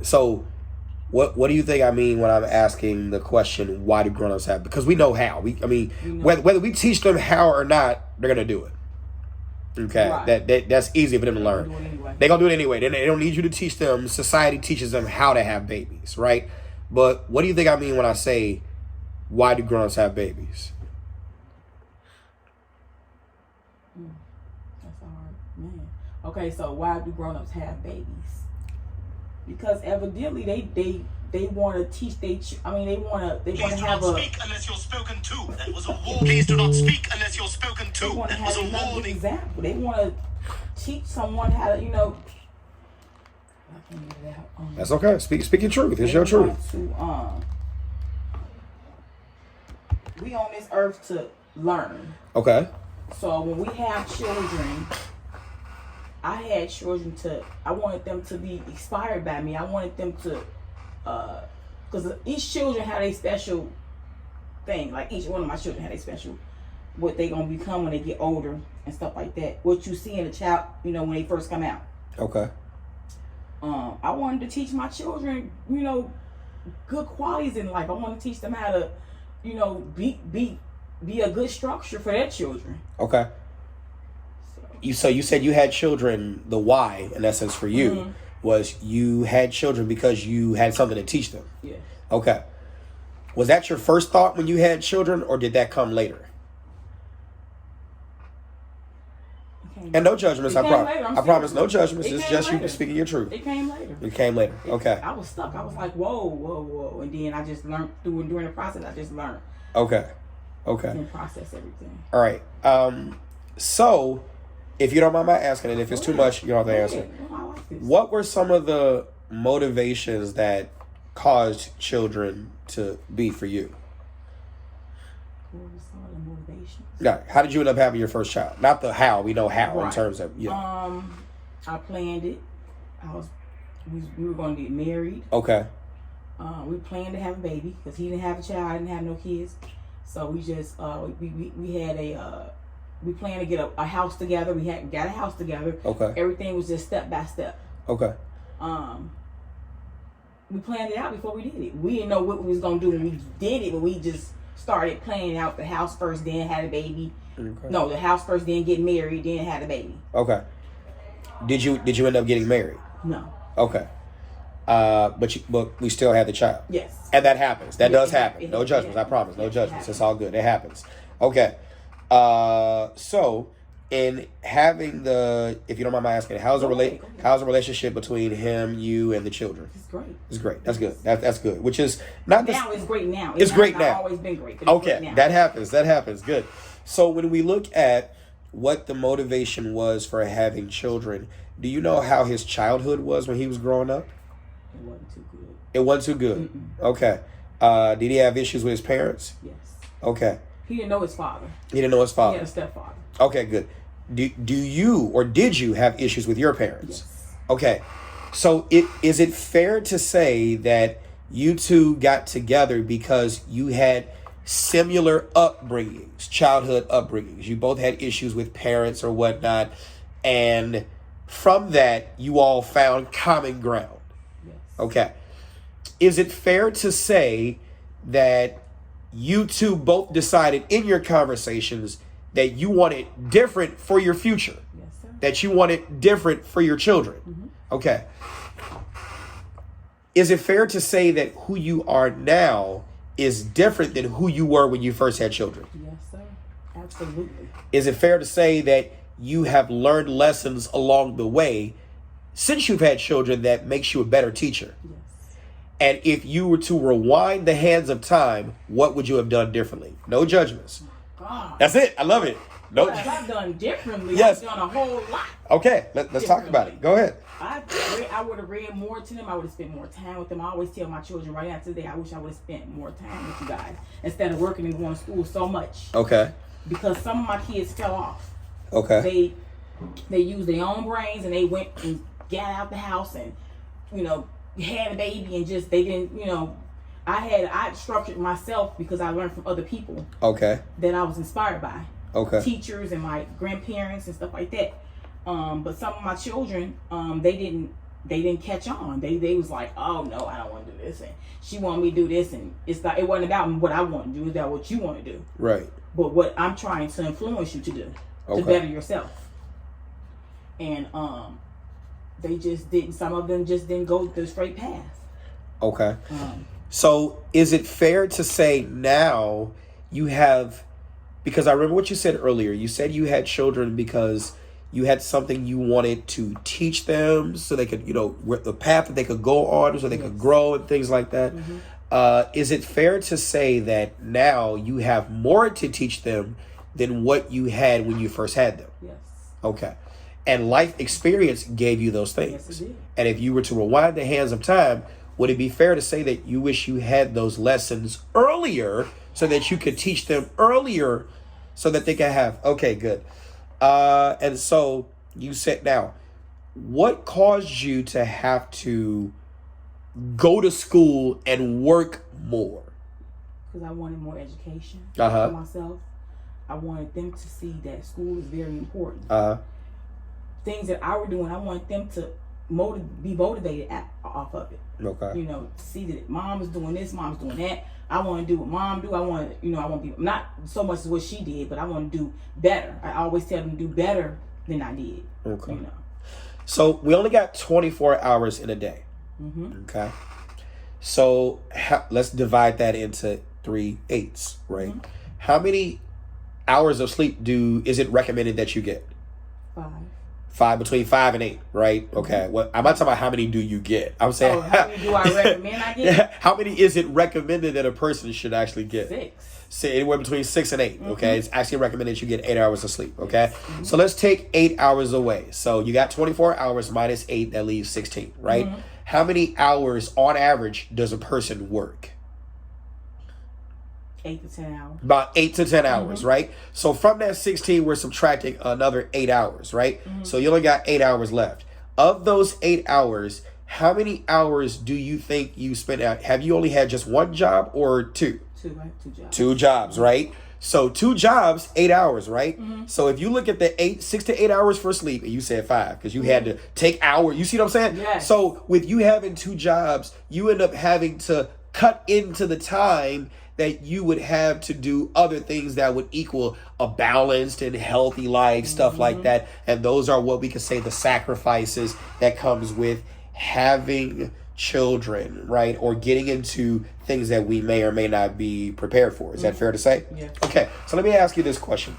So what do you think I mean when I'm asking the question, why do grown-ups have? Because we know how. Whether we teach them how or not, they're gonna do it. Okay, right. That's easy for them to learn. They're gonna do it anyway. They don't need you to teach them. Society teaches them how to have babies, right? But what do you think I mean when I say, why do grown-ups have babies? That's hard, man. Okay, so why do grown-ups have babies? Because evidently they want to teach they want to have a. Speak unless you're spoken to. That was a warning. Please do not speak unless you're spoken to. They want to that have was a warning. Example. They want to teach someone how to, I can't get it out. That's okay. Speak your truth. It's your truth. We on this earth to learn. Okay. So when we have children, I had children I wanted them to be inspired by me. I wanted them to, because each children had a special thing. Like each one of my children had a special, what they gonna become when they get older and stuff like that. What you see in a child, when they first come out. Okay. I wanted to teach my children, good qualities in life. I want to teach them how to, be a good structure for their children. Okay. So you said you had children. The why, in essence, for you was you had children because you had something to teach them. Yeah. Okay. Was that your first thought when you had children, or did that come later? And no judgments. I promise. No judgments. It's just later. You speaking your truth. It came later. It came later. Okay. I was stuck. I was like, whoa, and then I just learned during the process. I just learned. Okay. And process everything. All right. So, if you don't mind my asking, and if it's too much, you don't have to answer. What were some of the motivations that caused children to be for you? What were some of the motivations? Yeah. How did you end up having your first child? Not the how. We know how in terms of I planned it. We were going to get married. Okay. We planned to have a baby because he didn't have a child. I didn't have no kids. So we just we had we planned to get a house together. We got a house together. Okay. Everything was just step by step. Okay. We planned it out before we did it. We didn't know what we was gonna do when we did it, but we just started planning out the house first, then had a baby. Okay. No, the house first, then get married, then had a baby. Okay. Did you end up getting married? No. Okay. But we still had the child. Yes. And that happens. That does happen. No judgments. I promise. No judgments. It's all good. It happens. Okay. So in having if you don't mind my asking, how's the relationship between him, you, and the children? It's great. It's great. That's good. That's good. Which is not now. It's great now. It's great now. Always been great. But okay. Great now. That happens. Good. So when we look at what the motivation was for having children, do you know how his childhood was when he was growing up? It wasn't too good. It wasn't too good. Mm-mm. Okay. Did he have issues with his parents? Yes. Okay. He didn't know his father. He didn't know his father. He had a stepfather. Okay, good. Do you or did you have issues with your parents? Yes. Okay. So is it fair to say that you two got together because you had similar upbringings, childhood upbringings? You both had issues with parents or whatnot, and from that you all found common ground. Yes. Okay. Is it fair to say that you two both decided in your conversations that you wanted different for your future? Yes, sir. That you wanted different for your children? Mm-hmm. Okay. Is it fair to say that who you are now is different than who you were when you first had children? Yes, sir. Absolutely. Is it fair to say that you have learned lessons along the way since you've had children that makes you a better teacher? Yes. And if you were to rewind the hands of time, what would you have done differently? No judgments. God. That's it. I love it. No. What have I done differently? Yes. I've done a whole lot. Okay, let's talk about it. Go ahead. I would have read more to them. I would have spent more time with them. I always tell my children right after today, I wish I would have spent more time with you guys instead of working and going to school so much. Okay. Because some of my kids fell off. Okay. They used their own brains and they went and got out the house and, had a baby and just, they didn't, I structured myself because I learned from other people. Okay. That I was inspired by. Okay. Teachers and my grandparents and stuff like that. But some of my children, they didn't they didn't catch on. They was like, oh no, I don't want to do this, and she wanted me to do this, and it's not. It wasn't about what I want to do. It's about what you want to do. Right. But what I'm trying to influence you to do to better yourself. And they just didn't. Some of them just didn't go the straight path. Okay. So is it fair to say now you have, because I remember what you said earlier. You said you had children because you had something you wanted to teach them so they could, the path that they could go on so they could grow and things like that. Is it fair to say that now you have more to teach them than what you had when you first had them? Yes. Okay. And life experience gave you those things. Yes, it did. And if you were to rewind the hands of time, would it be fair to say that you wish you had those lessons earlier so that you could teach them earlier so that they can have, okay, good. And so you said, now, what caused you to have to go to school and work more? Because I wanted more education Uh-huh. for myself. I wanted them to see that school is very important. Things that I were doing, I wanted them to be motivated off of it. Okay. To see that mom is doing this, mom's doing that. I want to do what mom do. I want to be not so much as what she did, but I want to do better. I always tell them to do better than I did. Okay. So we only got 24 hours in a day. Mm-hmm. Okay. So let's divide that into 3 8s, right? Mm-hmm. How many hours of sleep is it recommended that you get? 5. Between 5 and 8, right? Okay. Well, I'm not talking about how many do you get. I'm saying how many do I recommend I get? How many is it recommended that a person should actually get? 6. Say anywhere between 6 and 8. Okay, it's actually recommended you get 8 hours of sleep. Okay, so let's take 8 hours away. So you got 24 hours minus 8, that leaves 16, right? How many hours on average does a person work? 8 to 10 hours. About 8 to 10 hours, right? So from that 16, we're subtracting another 8 hours, right? So you only got 8 hours left. Of those 8 hours, how many hours do you think you spent out? Have you only had just one job or 2? 2, right? 2 jobs. 2 jobs, right? So 2 jobs, 8 hours, right? So if you look at the 6 to 8 hours for sleep, and you said 5 because you had to take hours. You see what I'm saying? Yes. So with you having 2 jobs, you end up having to cut into the time that you would have to do other things that would equal a balanced and healthy life, stuff like that. And those are what we could say the sacrifices that comes with having children, right? Or getting into things that we may or may not be prepared for. Is that fair to say? Yeah. Okay, so let me ask you this question.